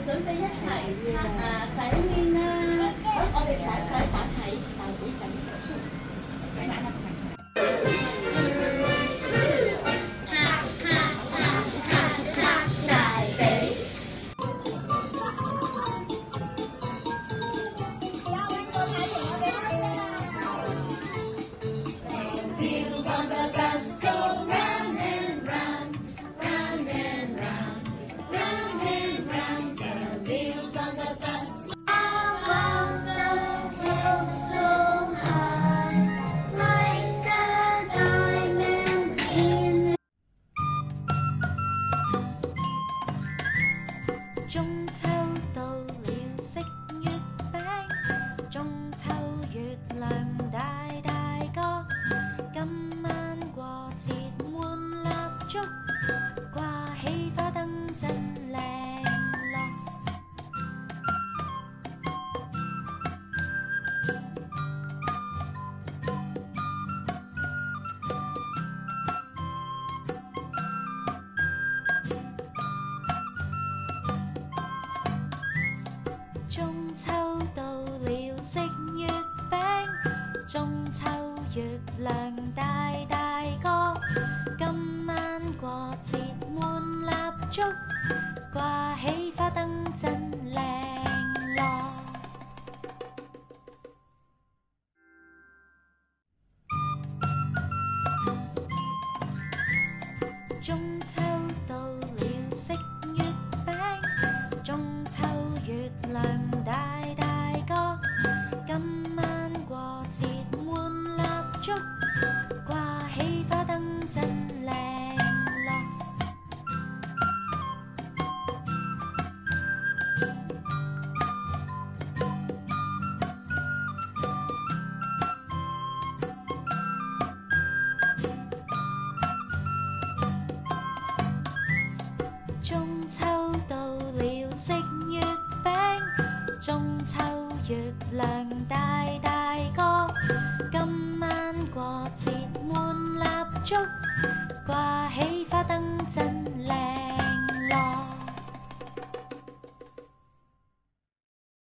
準備一齊洗面啦。好，我哋洗擺喺大髀仔呢度先。睇埋啦。Wheels on the bus go round and round, round and round, round and round. The wheels on the bus. Above the world so high, like a diamond in the 中秋到了，食月餅，中秋月亮大大個，今晚過節滿蠟燭，掛起花燈真靚咯。中秋到了，食月餅，中秋月亮大大個，今晚過節滿蠟燭，掛起花燈真靚咯。中秋到了，食月餅，中秋月亮大